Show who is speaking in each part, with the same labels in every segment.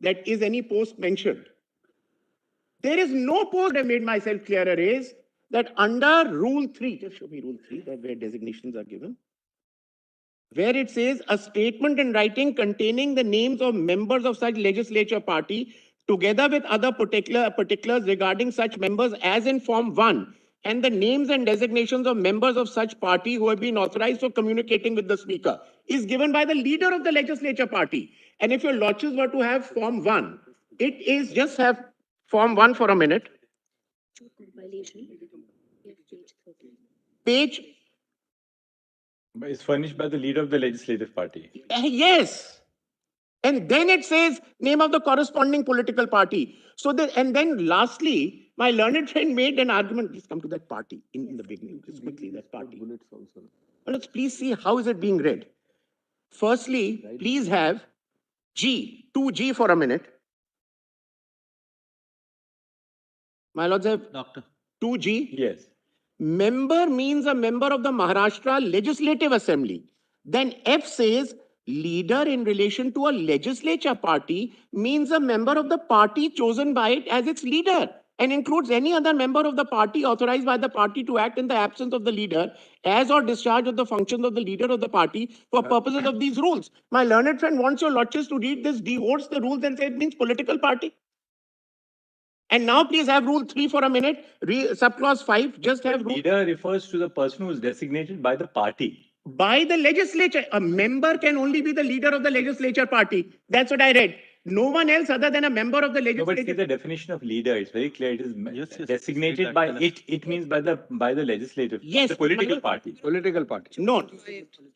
Speaker 1: that is any post mentioned. There is no post. I made myself clearer is that under Rule 3, just show me Rule 3, that where designations are given, where it says a statement in writing containing the names of members of such legislature party together with other particulars regarding such members as in Form 1 and the names and designations of members of such party who have been authorized for communicating with the speaker is given by the leader of the legislature party. And if your lodges were to have Form 1, it is just have Form 1 for a minute. Page.
Speaker 2: Is furnished by the leader of the legislative party.
Speaker 1: Yes. And then it says name of the corresponding political party. So and then lastly, my learned friend made an argument. Please come to that party in the beginning. Just quickly, that party. Well, let's please see how is it being read. Firstly, please have G, 2G for a minute. My lords have
Speaker 3: Doctor.
Speaker 1: 2G.
Speaker 2: Yes.
Speaker 1: Member means a member of the Maharashtra Legislative Assembly. Then F says leader in relation to a legislature party means a member of the party chosen by it as its leader and includes any other member of the party authorized by the party to act in the absence of the leader as or discharge of the functions of the leader of the party for purposes of these rules. My learned friend wants your lodges to read this, devotes the rules and say it means political party. And now please have Rule 3 for a minute. Subclause 5, just have rule.
Speaker 2: Leader refers to the person who is designated by the party.
Speaker 1: By the legislature. A member can only be the leader of the legislature party. That's what I read. No one else other than a member of the legislature.
Speaker 2: No, but see the definition of leader. It's very clear. It is designated by it. It means by the legislative.
Speaker 1: Yes.
Speaker 2: The political party.
Speaker 4: Political party.
Speaker 1: No,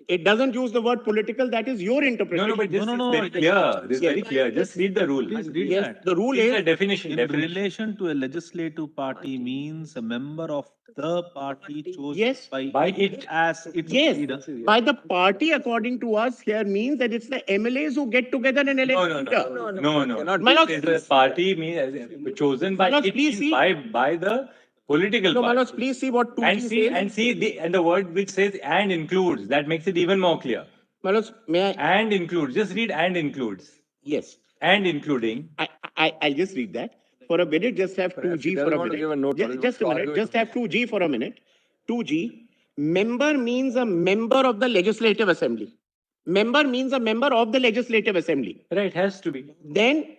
Speaker 1: it doesn't use the word political. That is your interpretation.
Speaker 2: No, but this is very clear. This is very clear. Just read the rule.
Speaker 1: Yes, the rule is
Speaker 2: the definition.
Speaker 3: In relation to a legislative party means a member of the party chosen
Speaker 2: by it
Speaker 3: as its
Speaker 1: yes.
Speaker 3: leader.
Speaker 1: By the party, according to us, here means that it's the MLAs who get together and elect.
Speaker 2: No. The party means chosen by it means by the political party.
Speaker 1: Manos, please see what 2G
Speaker 2: says. And the word which says and includes, that makes it even more clear.
Speaker 1: Manos, may I?
Speaker 2: And includes. Just read and includes.
Speaker 1: Yes.
Speaker 2: And including.
Speaker 1: I'll just read that. For a minute, just have 2G for a minute. Just a minute. Just have 2G for a minute. 2G. Member means a member of the Legislative Assembly. Member means a member of the Legislative Assembly.
Speaker 2: Right, has to be.
Speaker 1: Then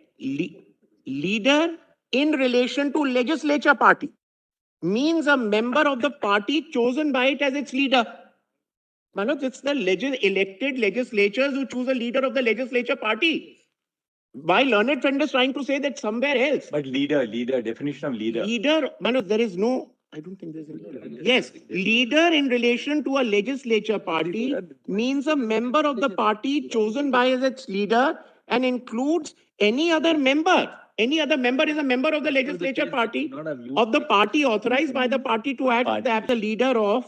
Speaker 1: leader in relation to legislature party means a member of the party chosen by it as its leader. Manoj, it's the elected legislatures who choose a leader of the legislature party. My learned friend is trying to say that somewhere else.
Speaker 2: But leader, definition of leader.
Speaker 1: Leader, Manoj, there is no, I don't think there's a leader. Yes, leader in relation to a legislature party means a member of the party chosen by as its leader and includes any other member. Any other member is a member of the legislature party of the party authorized by the party to act as the leader of,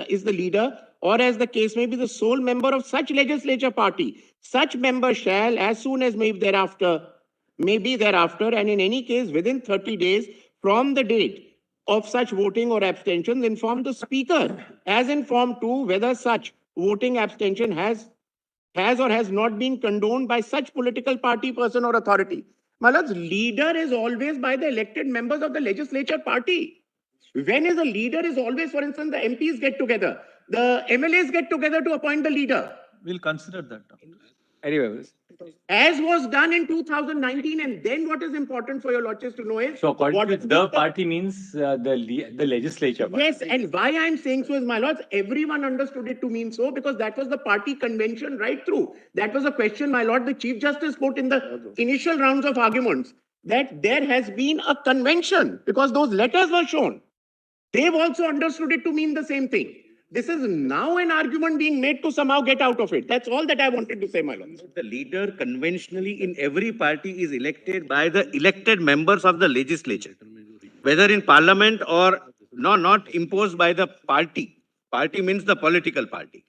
Speaker 1: is the leader, or as the case may be, the sole member of such legislature party. Such member shall, as soon as may be thereafter, and in any case within 30 days from the date of such voting or abstentions, inform the speaker, as in Form 2, whether such voting abstention has or has not been condoned by such political party, person or authority. Malad's leader is always by the elected members of the legislature party. When is a leader is always, for instance, the MPs get together. The MLAs get together to appoint the leader.
Speaker 3: We'll consider that.
Speaker 4: Anyway,
Speaker 1: as was done in 2019, and then what is important for your lodges to know is...
Speaker 2: So according to the party means the legislature party.
Speaker 1: Yes, and why I'm saying so is, my lords, everyone understood it to mean so because that was the party convention right through. That was a question, my lord, the Chief Justice put in the initial rounds of arguments, that there has been a convention because those letters were shown. They've also understood it to mean the same thing. This is now an argument being made to somehow get out of it. That's all that I wanted to say, my lord.
Speaker 5: The leader conventionally in every party is elected by the elected members of the legislature, whether in parliament or not imposed by the party. Party means the political party.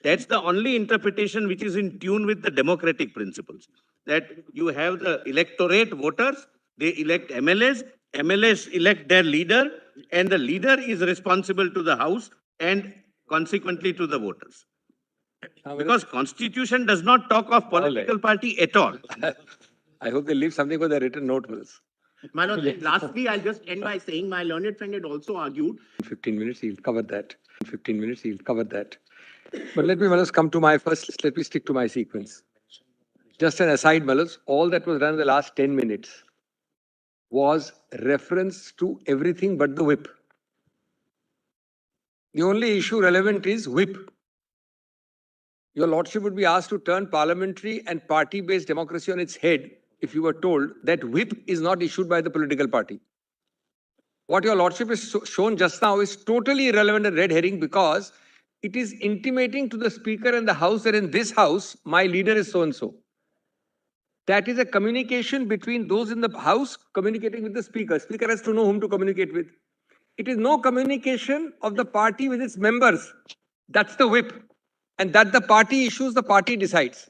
Speaker 5: That's the only interpretation which is in tune with the democratic principles. That you have the electorate voters, they elect MLAs, MLAs elect their leader, and the leader is responsible to the House and consequently to the voters. Because Constitution does not talk of political party at all.
Speaker 4: I hope they leave something for the written note, Malas.
Speaker 1: My lord, and lastly, I'll just end by saying my learned friend had also argued.
Speaker 4: In 15 minutes, he'll cover that. In 15 minutes, he'll cover that. But let me, Malas, come to my first list. Let me stick to my sequence. Just an aside, Malas, all that was done in the last 10 minutes was reference to everything but the whip. The only issue relevant is whip. Your Lordship would be asked to turn parliamentary and party-based democracy on its head if you were told that whip is not issued by the political party. What your Lordship has shown just now is totally irrelevant and red herring because it is intimating to the Speaker and the House that in this House, my leader is so-and-so. That is a communication between those in the House communicating with the Speaker. Speaker has to know whom to communicate with. It is no communication of the party with its members. That's the whip. And that the party issues, the party decides.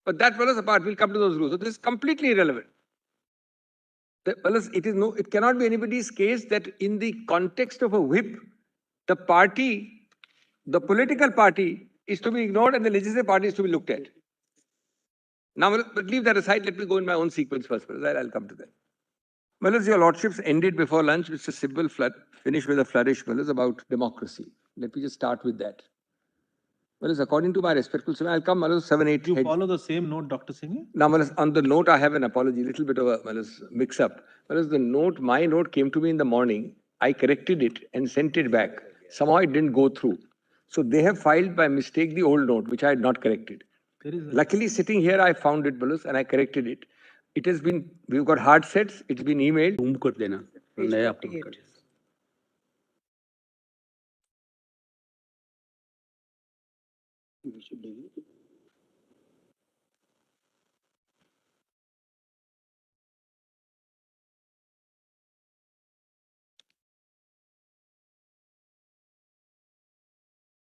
Speaker 4: But that was apart. We'll come to those rules. So this is completely irrelevant. It cannot be anybody's case that in the context of a whip, the party, the political party is to be ignored and the legislative party is to be looked at. Now, but leave that aside. Let me go in my own sequence first. I'll come to that. Well, as your lordships ended before lunch, Mr. Sibbal finished with a flourish, about democracy. Let me just start with that. Well, according to my respectful sir, I'll come 7, 8.
Speaker 3: You follow the same note, Dr. Singh?
Speaker 4: Now, on the note, I have an apology, little bit of a mix-up. The note, my note came to me in the morning. I corrected it and sent it back. Somehow it didn't go through. So they have filed by mistake the old note, which I had not corrected. Luckily, sitting here, I found it, and I corrected it. It has been, we've got hard sets, it's been emailed.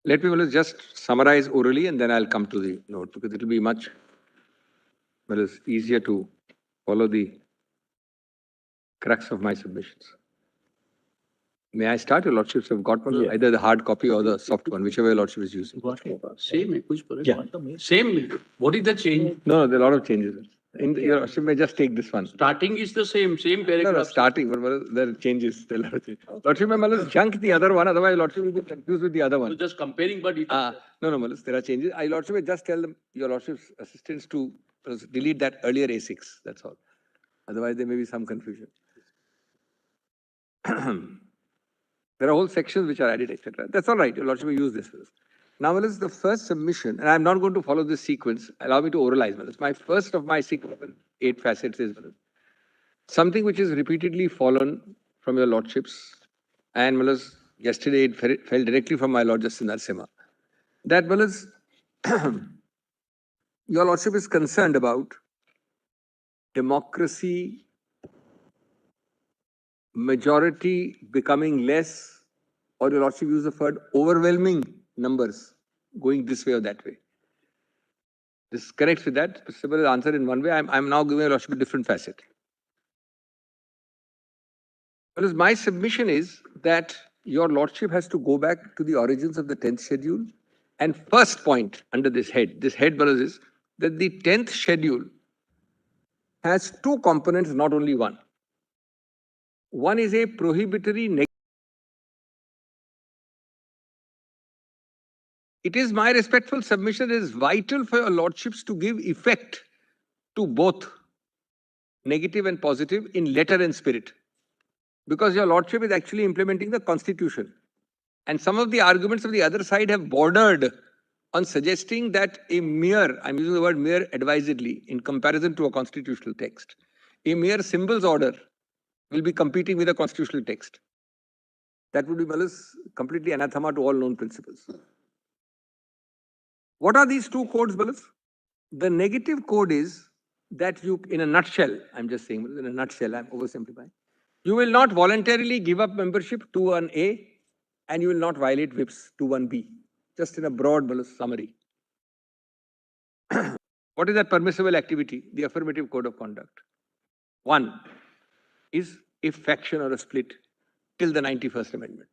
Speaker 4: Let me just summarize orally and then I'll come to the note because it will be much easier to follow the crux of my submissions. May I start? Your lordships have got either the hard copy or the soft one, whichever your lordship is using.
Speaker 6: Same. Yeah. Same. What is the change?
Speaker 4: No, there are a lot of changes. Your lordship may just take this one.
Speaker 6: Starting is the same paragraph.
Speaker 4: No, starting, but there are changes. Lordship may junk the other one, otherwise lordship will be confused with the other one.
Speaker 6: So just comparing, but it.
Speaker 4: No, there are changes. I lordship may just tell them, your lordship's assistants to delete that earlier A6. That's all. Otherwise, there may be some confusion. There are whole sections which are added, etc. That's all right. Your lordship will use this first. Now, the first submission, and I'm not going to follow this sequence. Allow me to oralize. My first of my 8 facets is something which is repeatedly fallen from your lordships, and yesterday it fell directly from my Lord Justice Narasimha. That your lordship is concerned about democracy, majority becoming less, or your lordship use the word overwhelming numbers going this way or that way. This connects with that. Simple answer in one way. I'm now giving your lordship a different facet. Because my submission is that your lordship has to go back to the origins of the 10th schedule. And first point under this head is that the 10th schedule has 2 components, not only one. One is a prohibitory. It is my respectful submission that it is vital for your lordships to give effect to both negative and positive in letter and spirit. Because your lordship is actually implementing the constitution. And some of the arguments of the other side have bordered on suggesting that a mere, I'm using the word mere advisedly in comparison to a constitutional text, a mere symbols order will be competing with a constitutional text. That would be completely anathema to all known principles. What are these 2 codes, The negative code is that you, in a nutshell, I'm just saying, in a nutshell, I'm oversimplifying. You will not voluntarily give up membership to 1A and you will not violate whips to 1B. Just in a broad summary. What is that permissible activity? The affirmative code of conduct. 1 is a faction or a split till the 91st Amendment.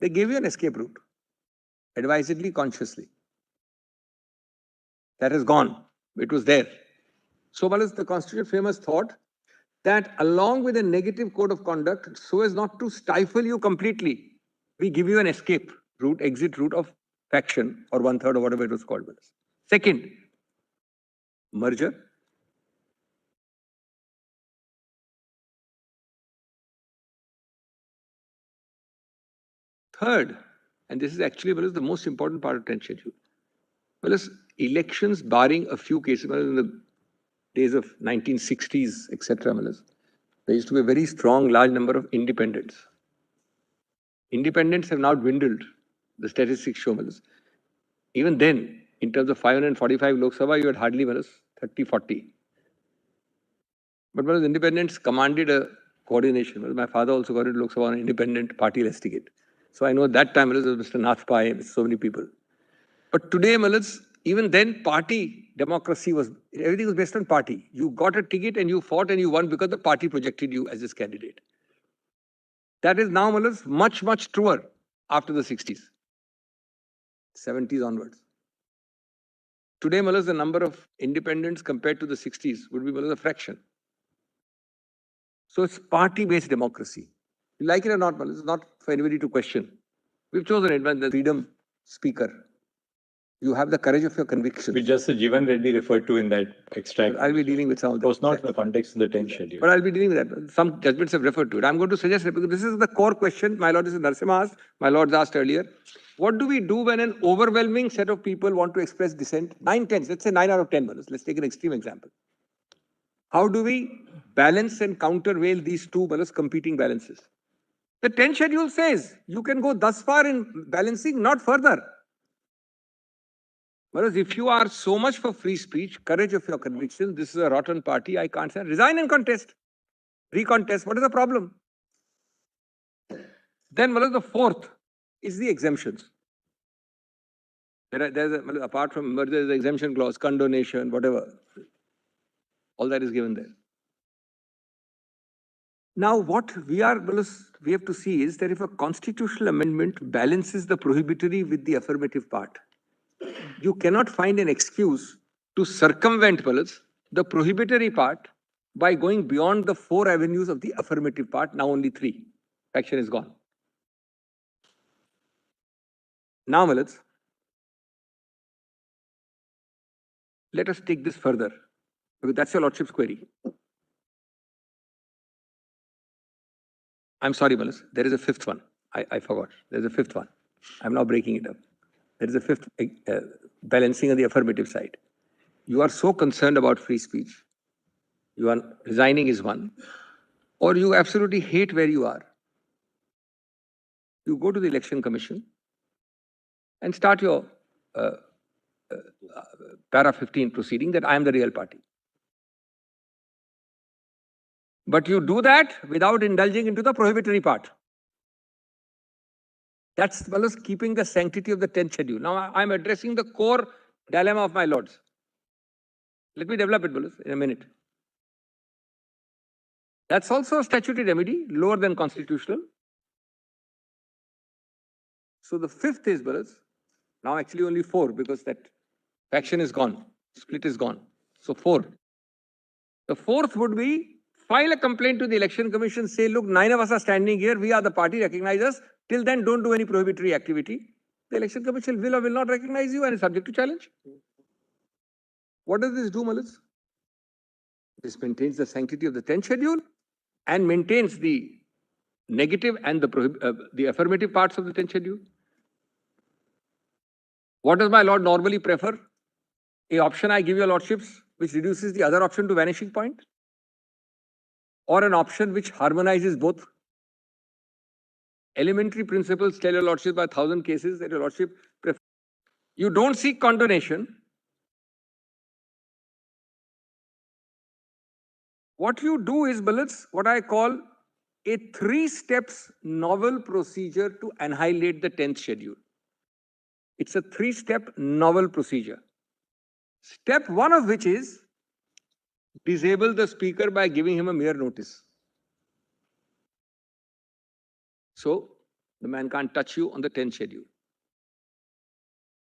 Speaker 4: They gave you an escape route, advisedly, consciously. That has gone. It was there. So, the constitutional framers thought that along with a negative code of conduct, so as not to stifle you completely, we give you an escape route, exit route of faction or 1/3 or whatever it was called. Second, merger. Third, and this is actually the most important part of 10th schedule. Well, as elections, barring a few cases, in the days of 1960s, etc., there used to be a very strong, large number of independents. Independents have now dwindled. The statistics show, even then, in terms of 545 Lok Sabha, you had hardly 30, 40. But independents commanded a coordination. My father also got into Lok Sabha on an independent party-less ticket. So I know at that time, Mr. Nath Pai, so many people. But today, even then, party democracy was, everything was based on party. You got a ticket and you fought and you won because the party projected you as its candidate. That is now, much, much truer after the 60s, 70s onwards. Today, the number of independents compared to the 60s would be a fraction. So it's party-based democracy. You like it or not, it's not for anybody to question. We've chosen it when the freedom speaker. You have the courage of your convictions.
Speaker 2: Which Justice Jeevan Reddy referred to in that extract.
Speaker 4: I'll be dealing with some of
Speaker 2: them. It was not in the context of the 10th schedule.
Speaker 4: But I'll be dealing with that. Some judgments have referred to it. I'm going to suggest it because this is the core question my Lord Narasimha asked, my Lords asked earlier. What do we do when an overwhelming set of people want to express dissent? 9 tenths, let's say 9 out of 10. Let's take an extreme example. How do we balance and countervail these two competing balances? The 10th schedule says you can go thus far in balancing, not further. Whereas if you are so much for free speech, courage of your convictions, this is a rotten party, I can't say, resign and contest. Recontest, what is the problem? Then the fourth is the exemptions. Apart from merger, there's the exemption clause, condonation, whatever. All that is given there. Now, what we have to see is that if a constitutional amendment balances the prohibitory with the affirmative part, you cannot find an excuse to circumvent the prohibitory part by going beyond the 4 avenues of the affirmative part, now only 3. Faction is gone. Now, let us take this further, because that's your Lordship's query. I'm sorry, there is a fifth one. I forgot. There's a fifth one. I'm now breaking it up. There is a fifth balancing on the affirmative side. You are so concerned about free speech. You are resigning is one. Or you absolutely hate where you are. You go to the Election Commission and start your para 15 proceeding that I am the real party. But you do that without indulging into the prohibitory part. That's keeping the sanctity of the 10th schedule. Now, I'm addressing the core dilemma of my lords. Let me develop it, in a minute. That's also a statutory remedy, lower than constitutional. So the fifth is, now actually only 4, because that faction is gone, split is gone. So 4. The fourth would be, file a complaint to the Election Commission, say, look, 9 of us are standing here, we are the party, recognize us. Till then, don't do any prohibitory activity. The Election Commission will or will not recognize you and is subject to challenge. What does this do, This maintains the sanctity of the 10th schedule and maintains the negative and the affirmative parts of the 10th schedule. What does my Lord normally prefer? A option I give your Lordships, which reduces the other option to vanishing point? Or an option which harmonizes both? Elementary principles tell your Lordship by 1,000 cases that your Lordship prefer. You don't seek condonation. What you do is, what I call a 3 steps novel procedure to annihilate the 10th schedule. It's a 3-step novel procedure. Step 1 of which is disable the speaker by giving him a mere notice. So the man can't touch you on the 10th schedule.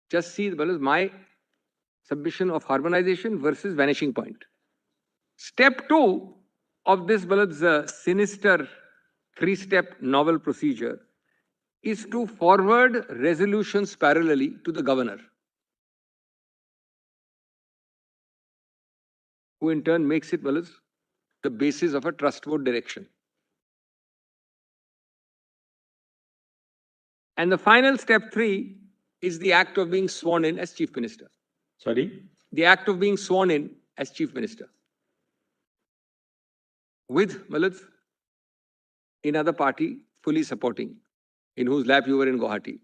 Speaker 4: Just see my submission of harmonization versus vanishing point. Step 2 of this sinister 3-step novel procedure is to forward resolutions parallelly to the governor, who in turn makes it the basis of a trust vote direction. And the final step 3 is the act of being sworn in as Chief Minister.
Speaker 2: Sorry?
Speaker 4: The act of being sworn in as Chief Minister. With another party fully supporting, in whose lap you were in Guwahati.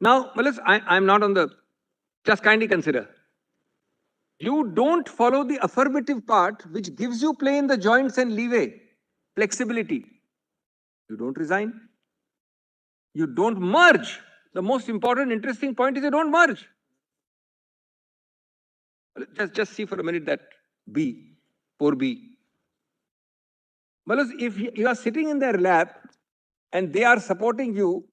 Speaker 4: Now, I'm not on the, just kindly consider. You don't follow the affirmative part, which gives you play in the joints and leeway, flexibility. You don't resign. You don't merge. The most important, interesting point is you don't merge. Just see for a minute that B, poor B. If you are sitting in their lap and they are supporting you,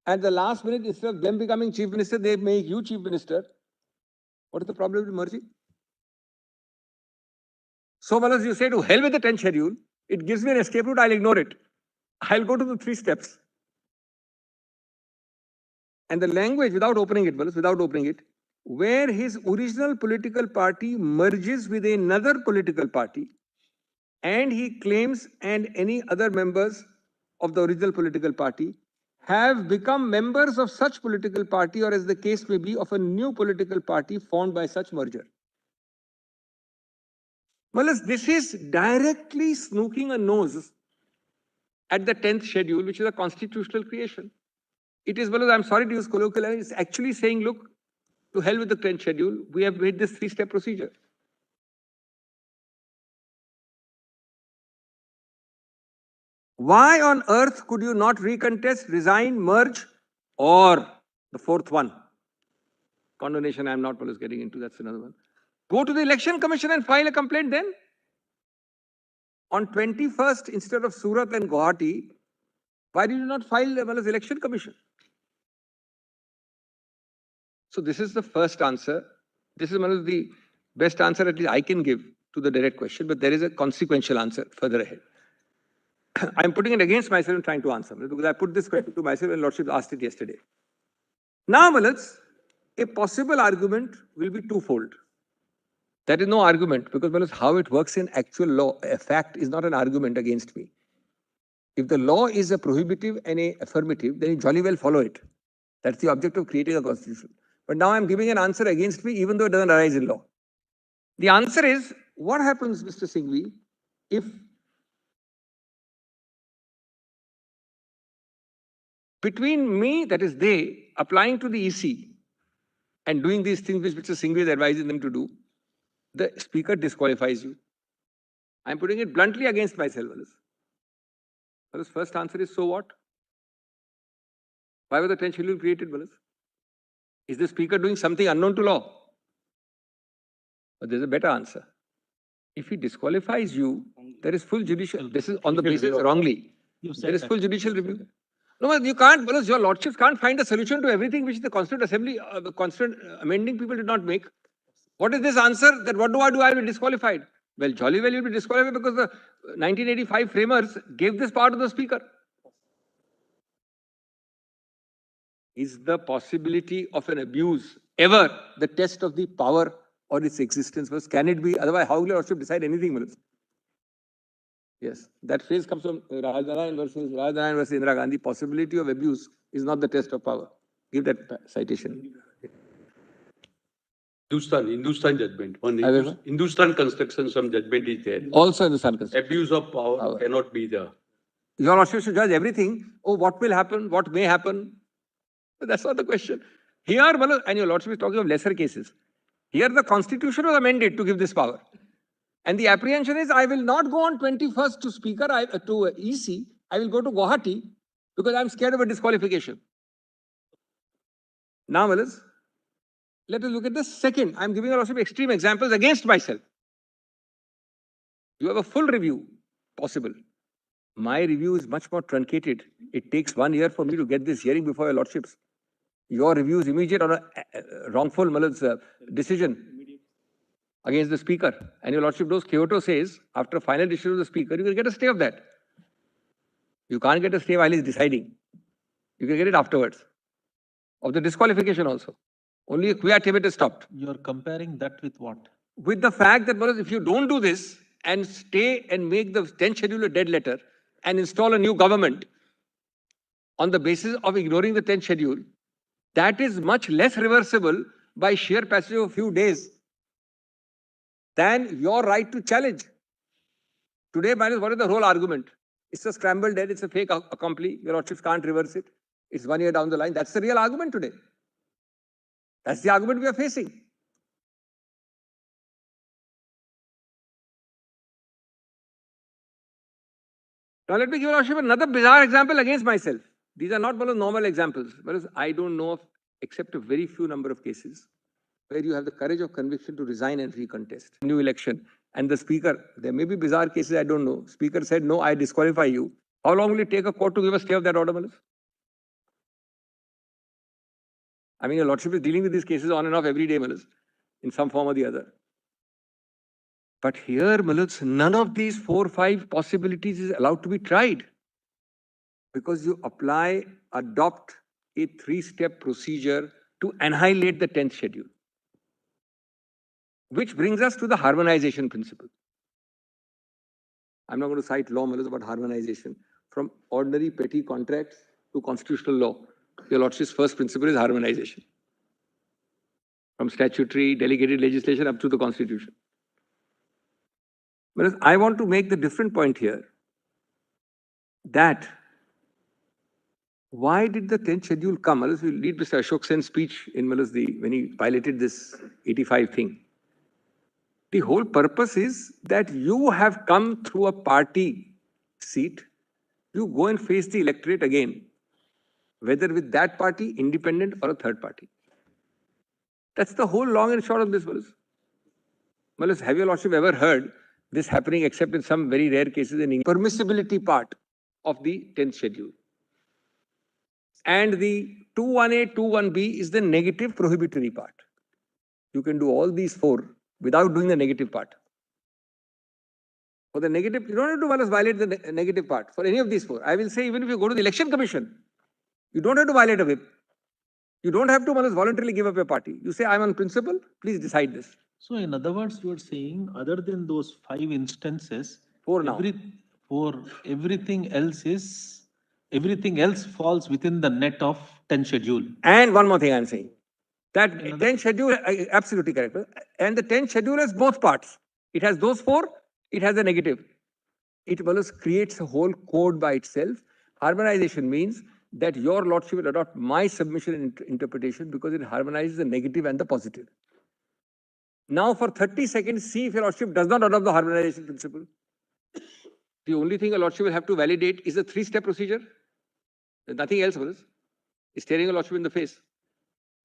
Speaker 4: at the last minute, instead of them becoming Chief Minister, they make you Chief Minister. What is the problem with merging? So, you say to hell with the 10th schedule, it gives me an escape route, I'll ignore it. I'll go to the 3 steps. And the language, without opening it, where his original political party merges with another political party, and he claims and any other members of the original political party have become members of such political party, or as the case may be, of a new political party formed by such merger. This is directly snooking a nose at the 10th schedule, which is a constitutional creation. It is, I'm sorry to use colloquial language, it's actually saying, look, to hell with the 10th schedule, we have made this 3-step procedure. Why on earth could you not recontest, resign, merge, or the 4th one? Condonation, I'm not getting into, that's another one. Go to the Election Commission and file a complaint then. On 21st, instead of Surat and Guwahati, why did you not file the Election Commission? So this is the first answer. This is one of the best answer at least I can give to the direct question, but there is a consequential answer further ahead. I'm putting it against myself and trying to answer, because I put this question to myself and Lordship asked it yesterday. Now, a possible argument will be twofold. That is no argument, because how it works in actual law, a fact is not an argument against me. If the law is a prohibitive and a affirmative, then you jolly well follow it. That's the object of creating a constitution. But now I'm giving an answer against me, even though it doesn't arise in law. The answer is, what happens, Mr. Singhvi, if between me, that is they, applying to the EC and doing these things which Mr. Singhvi is advising them to do, the speaker disqualifies you. I'm putting it bluntly against myself. His first answer is, so what? Why was the 10th schedule created, Is the speaker doing something unknown to law? But there's a better answer. If he disqualifies you, there is full judicial, this is on the basis wrongly. There is full judicial review. No, you can't, your lordships can't find a solution to everything which the Constituent Assembly, the Constituent amending people did not make. What is this answer? That what do? I will be disqualified. Well, jolly well you'll be disqualified because the 1985 framers gave this power to the speaker. Is the possibility of an abuse ever the test of the power or its existence? Can it be? Otherwise, how will your lordship decide anything? Yes, that phrase comes from Rajnarayan versus Indira Gandhi. Possibility of abuse is not the test of power. Give that citation.
Speaker 6: Hindustan judgment. Hindustan construction, some judgment is there.
Speaker 4: Also Hindustan construction.
Speaker 6: Abuse of power cannot be there.
Speaker 4: Your lordship should judge everything. Oh, what will happen? What may happen? But that's not the question. Here, and your lordship is talking of lesser cases. Here, the constitution was amended to give this power. And the apprehension is, I will not go on 21st to speaker, to EC. I will go to Guwahati because I'm scared of a disqualification. Now, let us look at the second. I'm giving a lot of extreme examples against myself. You have a full review possible. My review is much more truncated. It takes 1 year for me to get this hearing before your lordships. Your review is immediate on a wrongful decision. against the speaker. And your lordship knows Kyoto says, after final decision of the speaker, you will get a stay of that. You can't get a stay while he's deciding. You can get it afterwards. Of the disqualification also. Only a quia is stopped.
Speaker 3: You're comparing that with what?
Speaker 4: With the fact that if you don't do this and stay and make the 10th schedule a dead letter and install a new government on the basis of ignoring the 10th schedule, that is much less reversible by sheer passage of a few days than your right to challenge. Today, what is the whole argument? It's a scrambled dead, it's a fake accompli. Your lordships can't reverse it. It's 1 year down the line. That's the real argument today. That's the argument we are facing. Now, let me give your lordship another bizarre example against myself. These are not normal examples. Whereas I don't know of, except a very few number of cases, where you have the courage of conviction to resign and recontest. New election. And the speaker, there may be bizarre cases, I don't know. Speaker said, no, I disqualify you. How long will it take a court to give a stay of that order, Malas? I mean, your lordship is dealing with these cases on and off every day, Malas, in some form or the other. But here, Malas, none of these 4 or 5 possibilities is allowed to be tried. Because you adopt a 3-step procedure to annihilate the 10th schedule. Which brings us to the harmonization principle. I'm not going to cite law, Malas, about harmonization. From ordinary petty contracts to constitutional law, your lordship's first principle is harmonization. From statutory, delegated legislation up to the constitution. Whereas I want to make the different point here that why did the 10th schedule come? Malas, we'll read Mr. Ashok Sen's speech in Malas, when he piloted this 85 thing. The whole purpose is that you have come through a party seat, you go and face the electorate again, whether with that party, independent or a third party. That's the whole long and short of this, Malas. Malas, have your lordship ever heard this happening except in some very rare cases in permissibility part of the 10th schedule? And the 21A, 21B is the negative prohibitory part. You can do all these 4 without doing the negative part. For the negative, you don't have to violate the negative part for any of these 4. I will say, even if you go to the election commission, you don't have to violate a whip. You don't have to voluntarily give up your party. You say, I'm on principle, please decide this.
Speaker 3: So, in other words, you are saying, other than those 5 instances,
Speaker 4: 4 now.
Speaker 3: Everything else falls within the net of 10 schedule.
Speaker 4: And one more thing I'm saying. That 10 schedule, absolutely correct. And the 10 schedule has both parts. It has those 4, it has a negative. It creates a whole code by itself. Harmonization means that your lordship will adopt my submission and interpretation because it harmonizes the negative and the positive. Now for 30 seconds, see if your lordship does not adopt the harmonization principle. The only thing a lordship will have to validate is a 3-step procedure. There's nothing else, Malas. It's staring a lordship in the face.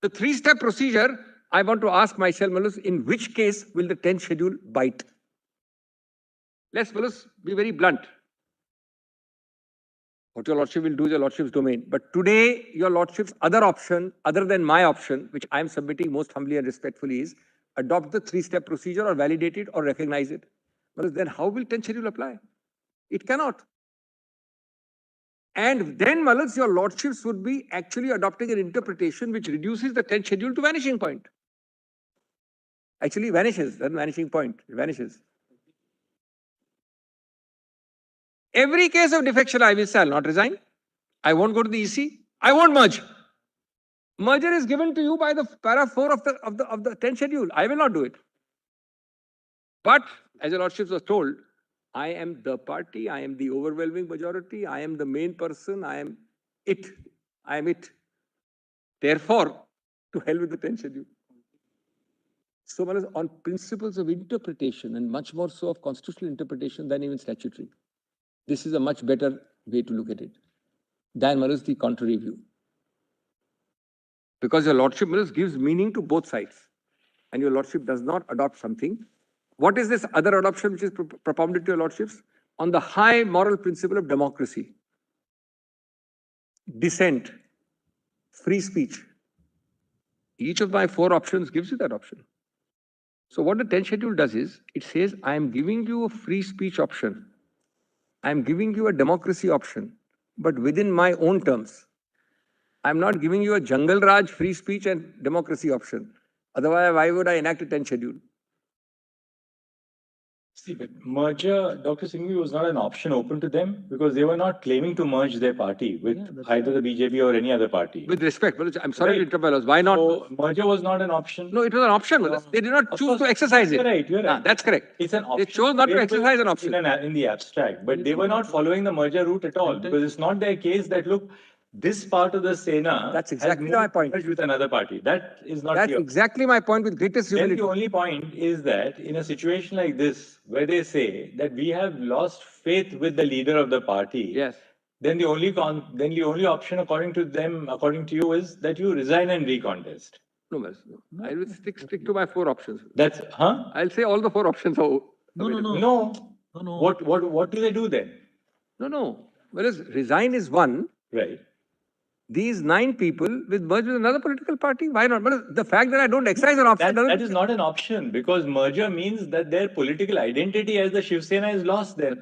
Speaker 4: The 3-step procedure, I want to ask myself, Malas, in which case will the 10th schedule bite? Let's, Malas, be very blunt. What your lordship will do is your lordship's domain. But today, your lordship's other option, other than my option, which I am submitting most humbly and respectfully, is adopt the 3-step procedure or validate it or recognize it. But then how will 10th schedule apply? It cannot. And then, Malas, your lordships would be actually adopting an interpretation which reduces the 10th schedule to vanishing point. Actually vanishes, then vanishing point, it vanishes. Every case of defection, I will say, I'll not resign. I won't go to the EC. I won't merge. Merger is given to you by the para 4 of the 10th schedule. I will not do it. But, as your lordships was told, I am the party, I am the overwhelming majority, I am the main person, I am it. I am it. Therefore, to hell with the 10th schedule. So, Malas, on principles of interpretation and much more so of constitutional interpretation than even statutory, this is a much better way to look at it than, Malas, the contrary view. Because your lordship, Malas, gives meaning to both sides and your lordship does not adopt something. What is this other adoption which is propounded to your lordships? On the high moral principle of democracy, dissent, free speech. Each of my 4 options gives you that option. So what the 10th schedule does is, it says, I am giving you a free speech option. I am giving you a democracy option, but within my own terms. I'm not giving you a jungle Raj free speech and democracy option. Otherwise, why would I enact a 10th schedule?
Speaker 2: See, but merger, Dr. Singhvi, was not an option open to them because they were not claiming to merge their party with either the BJP or any other party.
Speaker 4: With respect, I'm sorry to interrupt. Why not?
Speaker 2: So, merger was not an option.
Speaker 4: No, it was an option. They did not choose to exercise it.
Speaker 2: You're right, you're right.
Speaker 4: That's correct.
Speaker 2: It's an option.
Speaker 4: They chose not to exercise an option.
Speaker 2: In the abstract, but they were not following the merger route at all because it's not their case that, look, this part of the Sena
Speaker 4: That's exactly my point.
Speaker 2: With another party. That is not
Speaker 4: That's
Speaker 2: clear.
Speaker 4: exactly my point with greatest
Speaker 2: Then
Speaker 4: humility.
Speaker 2: the only point is that in a situation like this, where they say that we have lost faith with the leader of the party,
Speaker 4: Yes.
Speaker 2: then the only option according to them, according to you, is that you resign and recontest.
Speaker 4: No. I will stick to my 4 options.
Speaker 2: That's
Speaker 4: I'll say all the 4 options are available.
Speaker 2: No. What do they do then?
Speaker 4: No. Whereas resign is one.
Speaker 2: Right.
Speaker 4: These 9 people will merge with another political party. Why not? But the fact that I don't exercise an option
Speaker 2: that is not an option because merger means that their political identity as the Shiv Sena is lost there.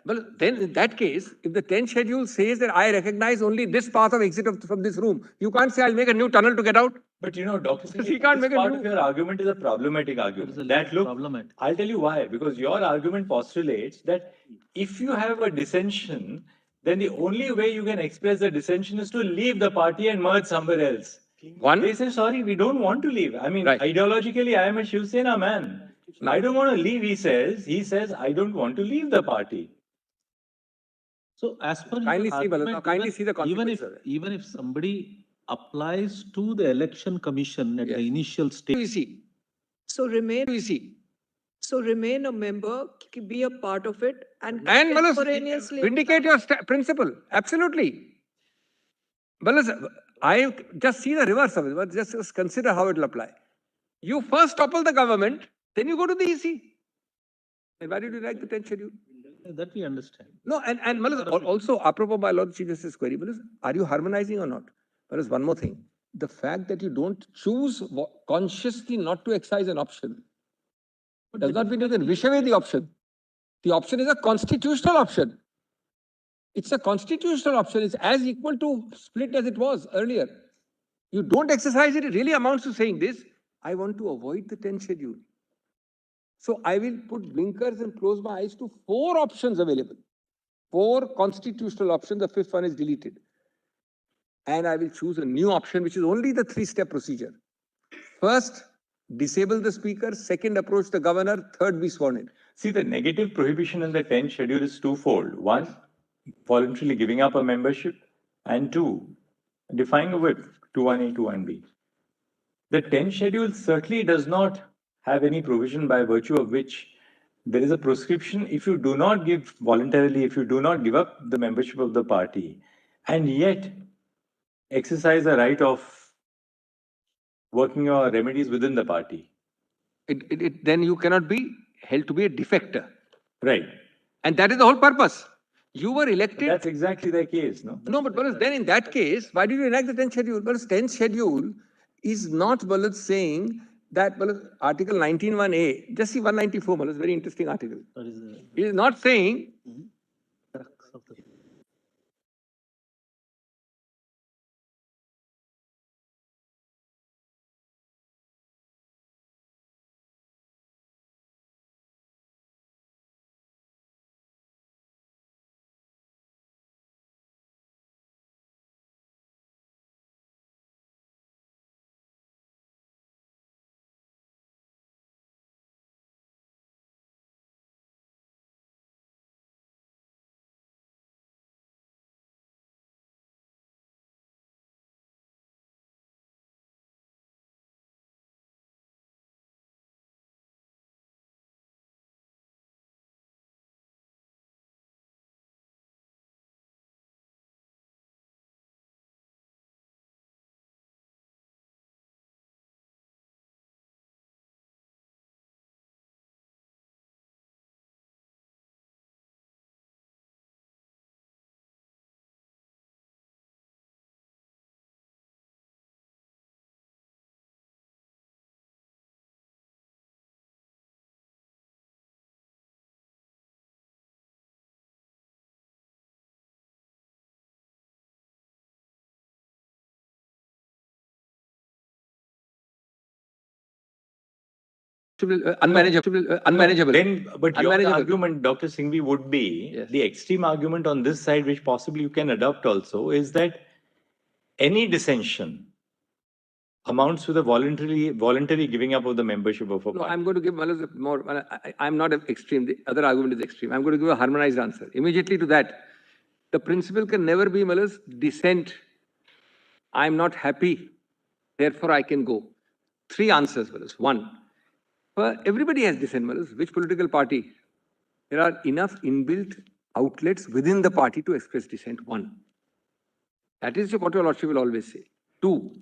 Speaker 4: Well, then in that case, if the 10th schedule says that I recognize only this path of exit from this room, you can't say I'll make a new tunnel to get out.
Speaker 2: But Dr. Singh,
Speaker 4: he can't make
Speaker 2: part of your argument is a problematic argument. I'll tell you why. Because your argument postulates that if you have a dissension, then the only way you can express the dissension is to leave the party and merge somewhere else. They say, sorry, we don't want to leave. I mean, ideologically, I am a Shiv Sena man. I don't want to leave, he says. He says, I don't want to leave the party.
Speaker 3: So as per
Speaker 4: kindly
Speaker 3: your
Speaker 4: see,
Speaker 3: argument,
Speaker 4: kindly see the consequences.
Speaker 3: even if somebody applies to the election commission at the initial stage,
Speaker 7: So remain a member, be a part of it, and
Speaker 4: contemporaneously vindicate your principle. Absolutely. I just see the reverse of it. But just consider how it will apply. You first topple the government, then you go to the EC. And why did you write the 10th schedule?
Speaker 3: that we understand.
Speaker 4: No, and also, apropos my Lord Chief Justice query, are you harmonizing or not? One more thing. The fact that you don't choose consciously not to exercise an option does not mean you can wish away the option. The option is a constitutional option. It's a constitutional option. It's as equal to split as it was earlier. You don't exercise it, it really amounts to saying this, I want to avoid the 10th schedule. So I will put blinkers and close my eyes to 4 options available. 4 constitutional options, the 5th one is deleted. And I will choose a new option, which is only the 3-step procedure. First, disable the speaker. Second, approach the governor. Third, be sworn in.
Speaker 2: See, the negative prohibition in the 10th schedule is twofold. 1, voluntarily giving up a membership. And 2, defying a whip, 21A, 21B. The 10th schedule certainly does not have any provision by virtue of which there is a prescription if you do not give voluntarily, if you do not give up the membership of the party, and yet exercise the right of working your remedies within the party.
Speaker 4: Then you cannot be held to be a defector.
Speaker 2: Right.
Speaker 4: And that is the whole purpose. You were elected.
Speaker 2: But that's exactly the case, no?
Speaker 4: No, but then in that case, why did you enact the 10th schedule? 10th schedule is not saying that Article 19(1)(a), just see 194, very interesting article. It is not saying unmanageable.
Speaker 2: Then, but your
Speaker 4: Unmanageable.
Speaker 2: argument, Dr. Singhvi, would be
Speaker 4: Yes.
Speaker 2: the extreme argument on this side, which possibly you can adopt also, is that any dissension amounts to the voluntary giving up of the membership of a
Speaker 4: No,
Speaker 2: party.
Speaker 4: I'm going to give Malas more. I'm not extreme. The other argument is extreme. I'm going to give a harmonized answer. Immediately to that, the principle can never be Malas dissent. I'm not happy, therefore I can go. Three answers, Malas. One, everybody has dissent, Malas. Which political party? There are enough inbuilt outlets within the party to express dissent. One. That is what your lordship will always say. Two,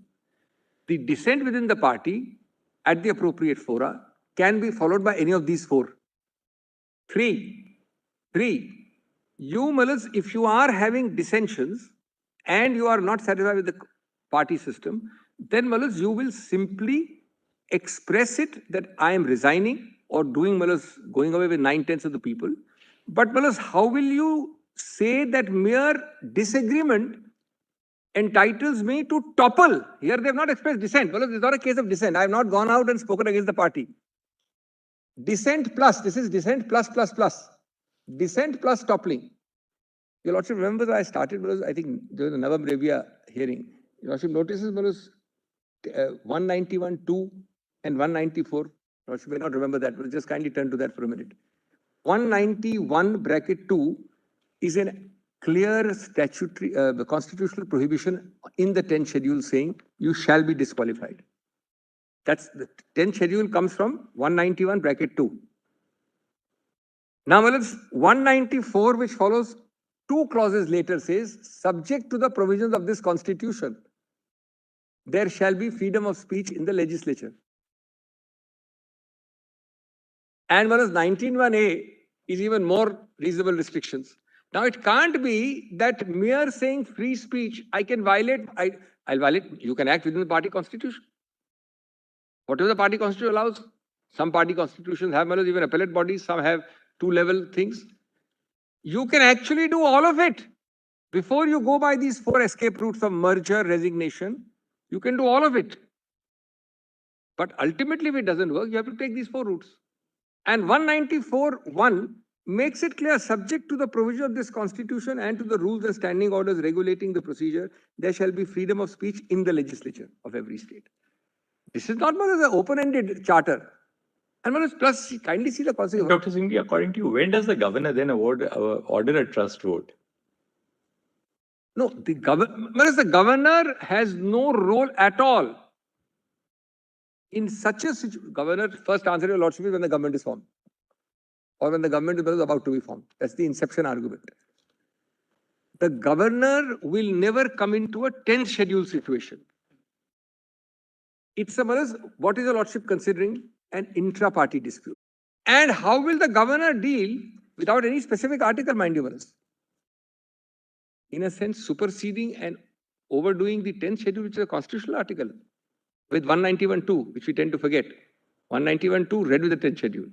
Speaker 4: the dissent within the party at the appropriate fora can be followed by any of these four. Three, you, Malas, if you are having dissensions and you are not satisfied with the party system, then Malas, you will simply express it that I am resigning or doing Malas, going away with 9/10 of the people. But Malas, how will you say that mere disagreement entitles me to topple? Here they have not expressed dissent. Malas, this is not a case of dissent. I have not gone out and spoken against the party. Dissent plus, this is dissent plus. Dissent plus toppling. Your Lordship remembers I started, because I think during the Navam Revia hearing, Your Lordship notices was 191.2 and 194. Your Lordship may not remember that, but just kindly turn to that for a minute. 191 bracket 2 is a clear statutory, constitutional prohibition in the 10th schedule saying you shall be disqualified. That's the 10th schedule comes from 191 bracket 2. Now, 194, which follows two clauses later, says, subject to the provisions of this constitution, there shall be freedom of speech in the legislature. And 19(1)(a) is even more reasonable restrictions. Now, it can't be that mere saying free speech, I can violate, I'll violate, you can act within the party constitution. Whatever the party constitution allows, some party constitutions have even appellate bodies, some have two-level things. You can actually do all of it. Before you go by these four escape routes of merger, resignation, you can do all of it. But ultimately, if it doesn't work, you have to take these four routes. And 194(1) makes it clear, subject to the provision of this constitution and to the rules and standing orders regulating the procedure, there shall be freedom of speech in the legislature of every state. This is not an open-ended charter. And plus, kindly see the consequence.
Speaker 2: Dr. Singhvi, according to you, when does the governor then order a trust vote?
Speaker 4: No, the governor has no role at all. In such a situation, governor, first answer your lordship is when the government is formed. Or when the government is about to be formed. That's the inception argument. The governor will never come into a 10th schedule situation. It's what is the lordship considering? An intra-party dispute. And how will the governor deal without any specific article, mind you, in a sense, superseding and overdoing the 10th schedule, which is a constitutional article, with 191(2), which we tend to forget. 191(2) read with the 10th schedule.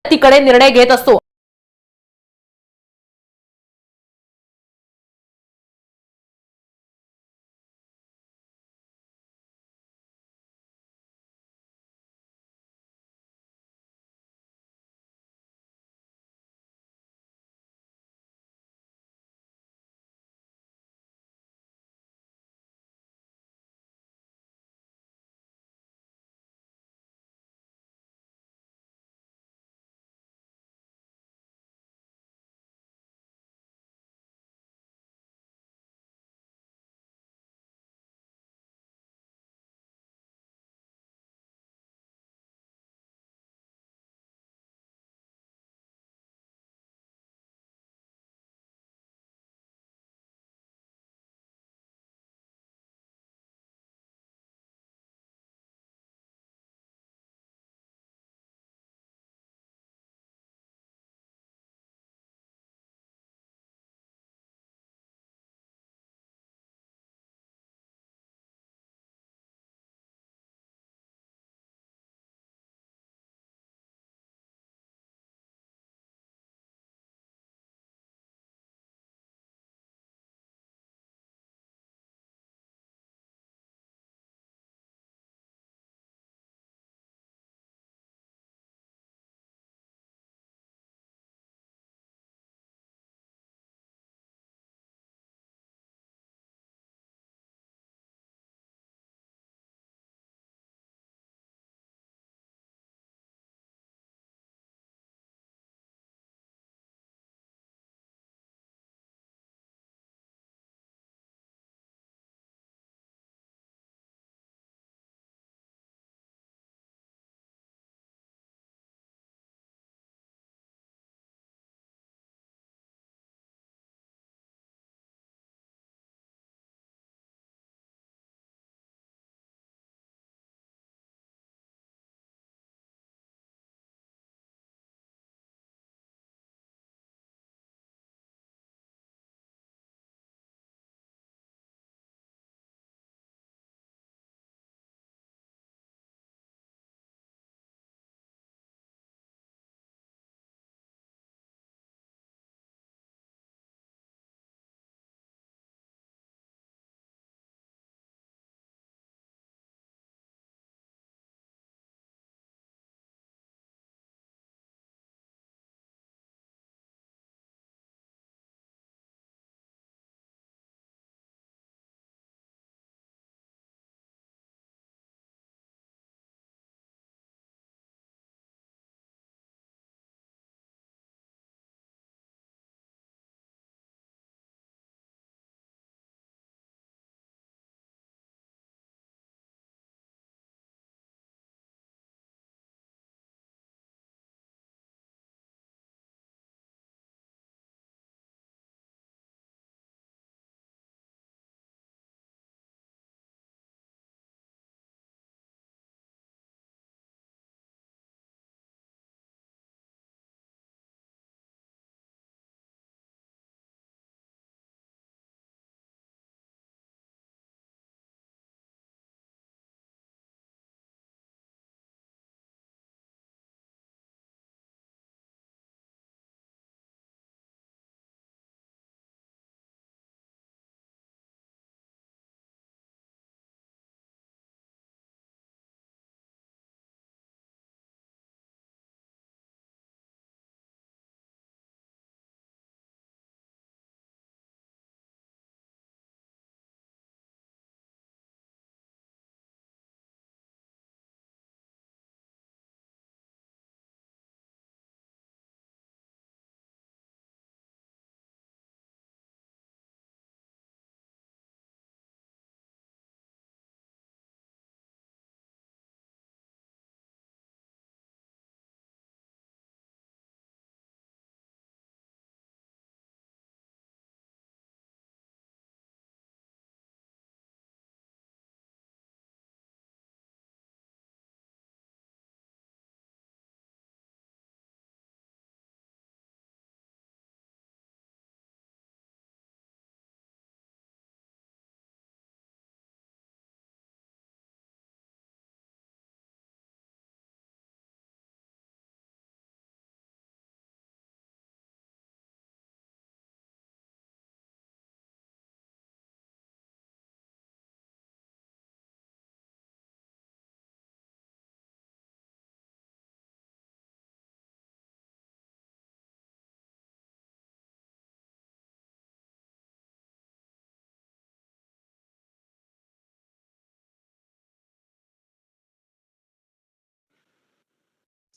Speaker 8: तिकडे निर्णय घेत असतो.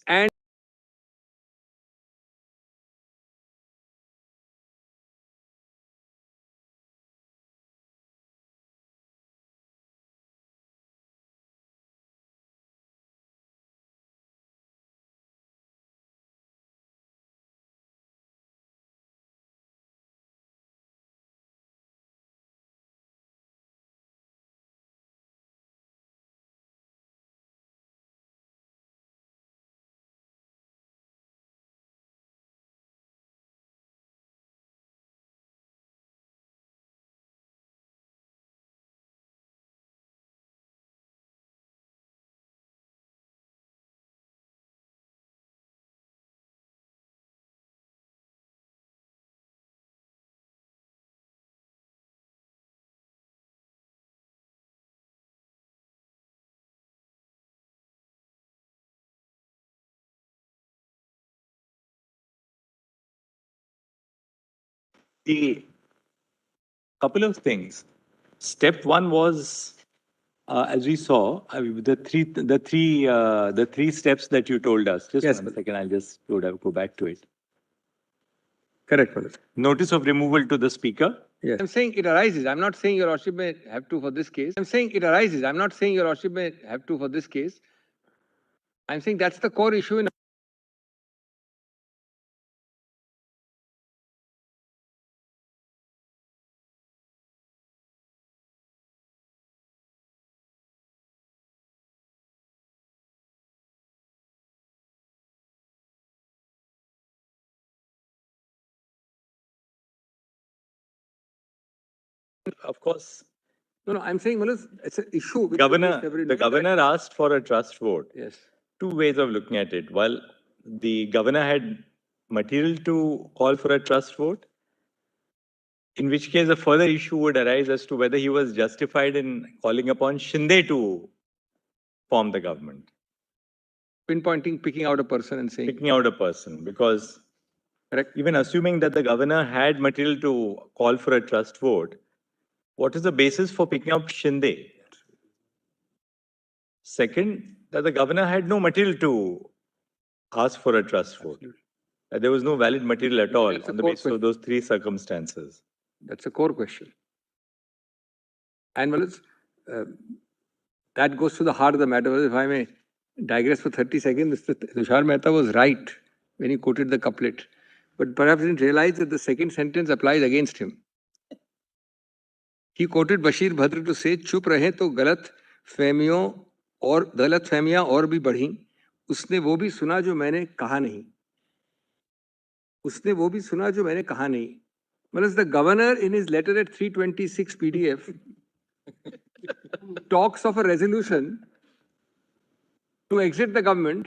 Speaker 4: And
Speaker 2: The couple of things. Step one was, as we saw, the three steps that you told us. Just
Speaker 4: Yes,
Speaker 2: one second, I'll just go back to it.
Speaker 4: correct, Manoj.
Speaker 2: Notice of removal to the speaker.
Speaker 4: Yes. I'm saying it arises. I'm not saying your lordship may have to for this case. I'm saying it arises. I'm not saying your lordship may have to for this case. I'm saying that's the core issue in
Speaker 2: Of course,
Speaker 4: No, I'm saying, Manoj, it's an issue. Which
Speaker 2: the governor asked for a trust vote.
Speaker 4: Yes.
Speaker 2: Two ways of looking at it. While the governor had material to call for a trust vote, in which case a further issue would arise as to whether he was justified in calling upon Shinde to form the government.
Speaker 4: Pinpointing, picking out a person and saying.
Speaker 2: Picking out a person, because
Speaker 4: Correct.
Speaker 2: even assuming that the governor had material to call for a trust vote, what is the basis for picking up Shinde? Second, that the governor had no material to ask for a trust vote. That there was no valid material at all
Speaker 4: That's a
Speaker 2: on the
Speaker 4: core
Speaker 2: basis of those three circumstances.
Speaker 4: That's a core question. And Manoj, that goes to the heart of the matter. If I may digress for 30 seconds, Mr. Tushar Mehta was right when he quoted the couplet, but perhaps didn't realize that the second sentence applies against him. He quoted Bashir Bhadra to say, "Chup rahe to गलत फहमियां और भी बढ़ी, उसने वो भी सुना जो मैंने कहा नहीं, उसने वो भी सुना जो मैंने कहा नहीं." Well, the governor in his letter at 326 PDF talks of a resolution to exit the government,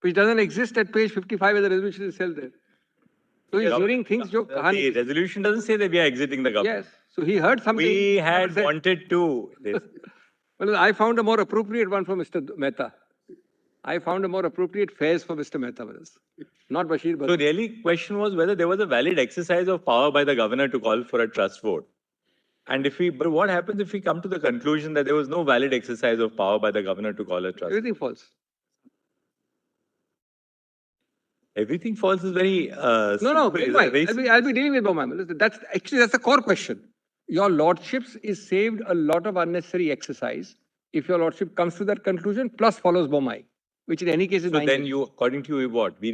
Speaker 4: which doesn't exist at page 55 of the resolution itself there. So he's hearing things jo
Speaker 2: The resolution doesn't say that we are exiting the government.
Speaker 4: Yes. So he heard something.
Speaker 2: We had wanted to.
Speaker 4: Well, I found a more appropriate one for Mr. Mehta. I found a more appropriate phrase for Mr. Mehta, not Bashir.
Speaker 2: So really, question was whether there was a valid exercise of power by the governor to call for a trust vote. And but what happens if we come to the conclusion that there was no valid exercise of power by the governor to call a trust?
Speaker 4: Everything false.
Speaker 2: Everything false is very
Speaker 4: No. I'll be dealing with Bomai. That's the core question. Your lordships is saved a lot of unnecessary exercise if your lordship comes to that conclusion plus follows Bomai, which in any case is.
Speaker 2: So then you, according to you, what? We